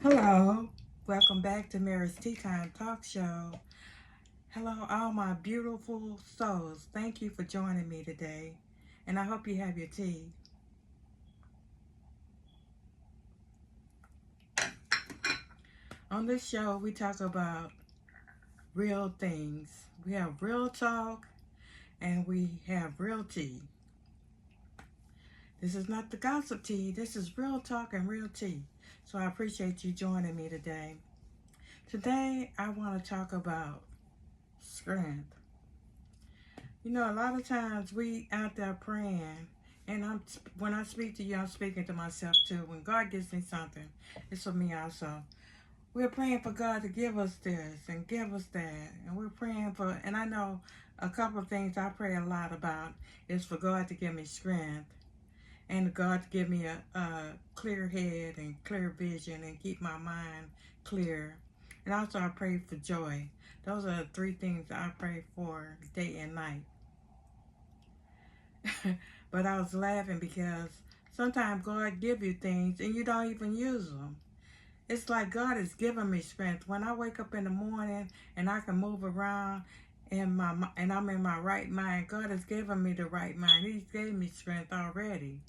Hello, welcome back to Mary's Tea Time Talk Show. Hello, all my beautiful souls. Thank you for joining me today, and I hope you have your tea. On this show, we talk about real things. We have real talk, and we have real tea. This is not the gossip tea, this is real talk and real tea. So I appreciate you joining me today. Today, I want to talk about strength. You know, a lot of times we out there praying, and when I speak to you, I'm speaking to myself too. When God gives me something, it's for me also. We're praying for God to give us this and give us that, and we're praying for. And I know a couple of things I pray a lot about is for God to give me strength, and God to give me a clear head and clear vision, and keep my mind clear. And also, I pray for joy. Those are the three things I pray for day and night. But I was laughing because sometimes God give you things and you don't even use them. It's like God is giving me strength. When I wake up in the morning and I can move around and I'm in my right mind, God has given me the right mind. He's gave me strength already.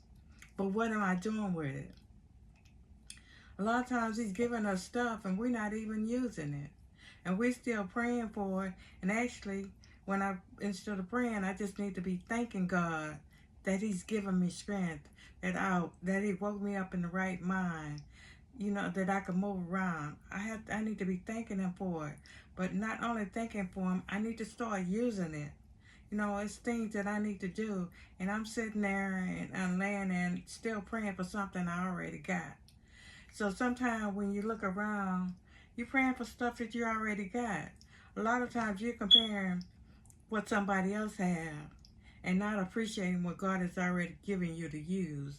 But what am I doing with it? A lot of times He's giving us stuff and we're not even using it. And we're still praying for it. And actually, instead of praying, I just need to be thanking God that He's given me strength, that He woke me up in the right mind, that I can move around. I need to be thanking Him for it. But not only thanking for Him, I need to start using it. It's things that I need to do. And I'm sitting there and laying there and still praying for something I already got. So sometimes when you look around, you're praying for stuff that you already got. A lot of times you're comparing what somebody else have and not appreciating what God has already given you to use.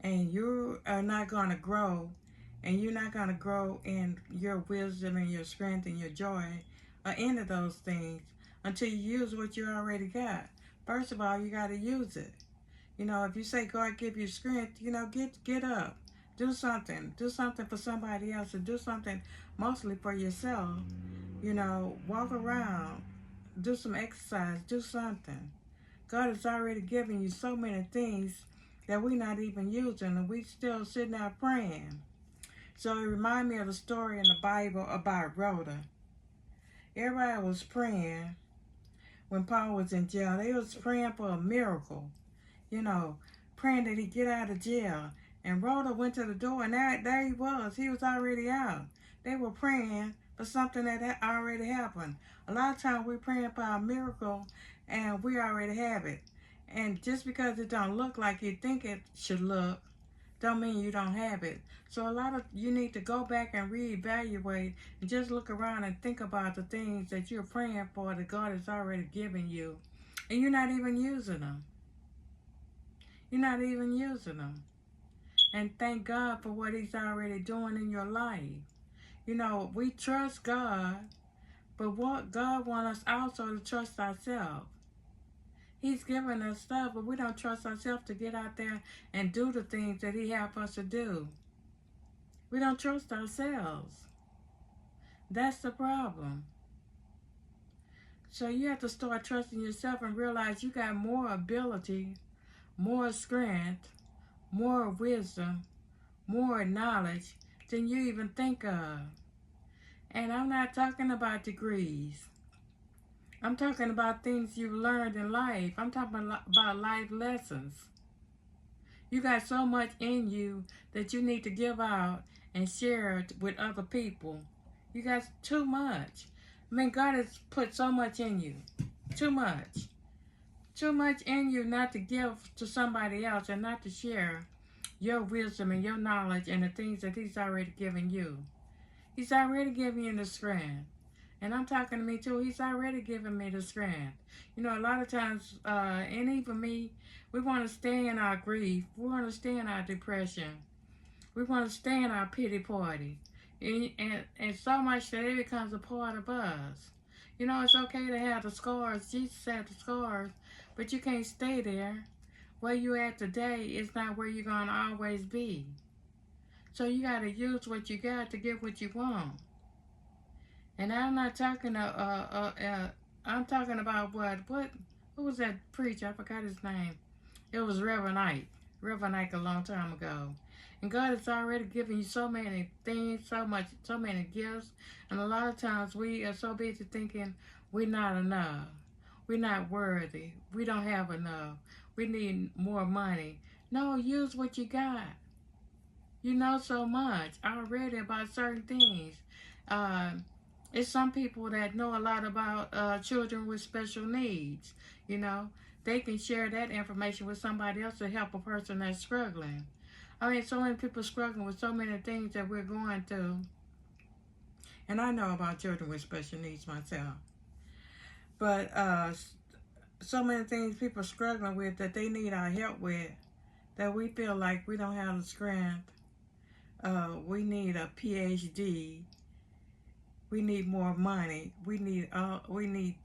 And you are not going to grow, and you're not going to grow in your wisdom and your strength and your joy or any of those things until you use what you already got. First of all, you got to use it. If you say God give you strength, get up. Do something. Do something for somebody else, or do something mostly for yourself. Walk around. Do some exercise. Do something. God has already given you so many things that we're not even using, and we still sitting there praying. So it reminds me of the story in the Bible about Rhoda. Everybody was praying when Paul was in jail. They was praying for a miracle. Praying that he get out of jail. And Rhoda went to the door, and there he was. He was already out. They were praying for something that had already happened. A lot of times we're praying for a miracle, and we already have it. And just because it don't look like you think it should look, don't mean you don't have it. So you need to go back and reevaluate and just look around and think about the things that you're praying for that God has already given you. And you're not even using them. You're not even using them. And thank God for what He's already doing in your life. We trust God, but what God wants us also to trust ourselves. He's given us stuff, but we don't trust ourselves to get out there and do the things that He has us to do. We don't trust ourselves. That's the problem. So you have to start trusting yourself and realize you got more ability, more strength, more wisdom, more knowledge than you even think of. And I'm not talking about degrees. I'm talking about things you've learned in life. I'm talking about life lessons. You got so much in you that you need to give out and share it with other people. You got too much. God has put so much in you. Too much. Too much in you not to give to somebody else and not to share your wisdom and your knowledge and the things that He's already given you. He's already given you the strength. And I'm talking to me too. He's already given me the strength. A lot of times, and even me, we want to stay in our grief. We want to stay in our depression. We want to stay in our pity party. And so much that it becomes a part of us. It's okay to have the scars. Jesus had the scars. But you can't stay there. Where you at today is not where you're going to always be. So you got to use what you got to get what you want. And I'm not talking I'm talking about who was that preacher? I forgot his name. It was Reverend Ike. Reverend Ike a long time ago. And God has already given you so many things, so many gifts. And a lot of times we are so busy thinking we're not enough. We're not worthy. We don't have enough. We need more money. No, use what you got. You know so much already about certain things. Uh, it's some people that know a lot about children with special needs. You know, they can share that information with somebody else to help a person that's struggling. I mean, so many people struggling with so many things that we're going through. And I know about children with special needs myself. But so many things people are struggling with that they need our help with, that we feel like we don't have the strength. We need a PhD. We need more money. We need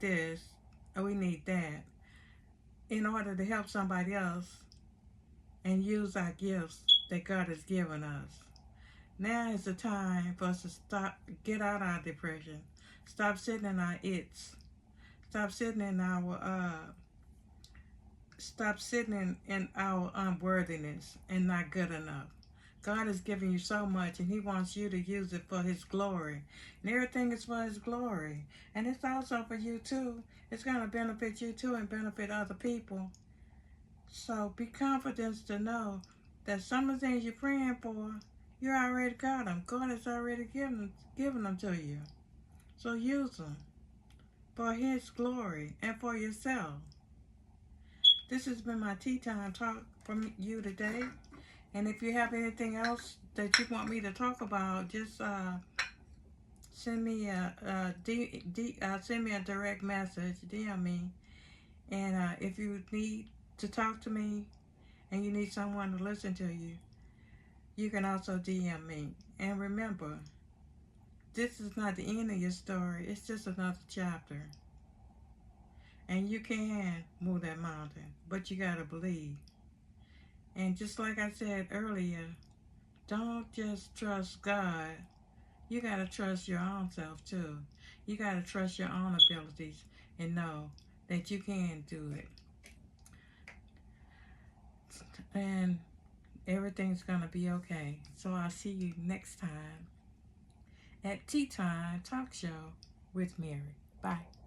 this. We need that in order to help somebody else and use our gifts that God has given us. Now is the time for us to get out our depression. Stop sitting in our its. Stop sitting in our unworthiness and not good enough. God has given you so much, and He wants you to use it for His glory. And everything is for His glory. And it's also for you too. It's going to benefit you too and benefit other people. So be confident to know that some of the things you're praying for, you already got them. God has already given them to you. So use them for His glory and for yourself. This has been my tea time talk from you today. And if you have anything else that you want me to talk about, just send me a direct message, DM me. And if you need to talk to me and you need someone to listen to you, you can also DM me. And remember, this is not the end of your story. It's just another chapter. And you can move that mountain, but you gotta believe. And just like I said earlier, don't just trust God. You got to trust your own self too. You got to trust your own abilities and know that you can do it. And everything's going to be okay. So I'll see you next time at Tea Time Talk Show with Mary. Bye.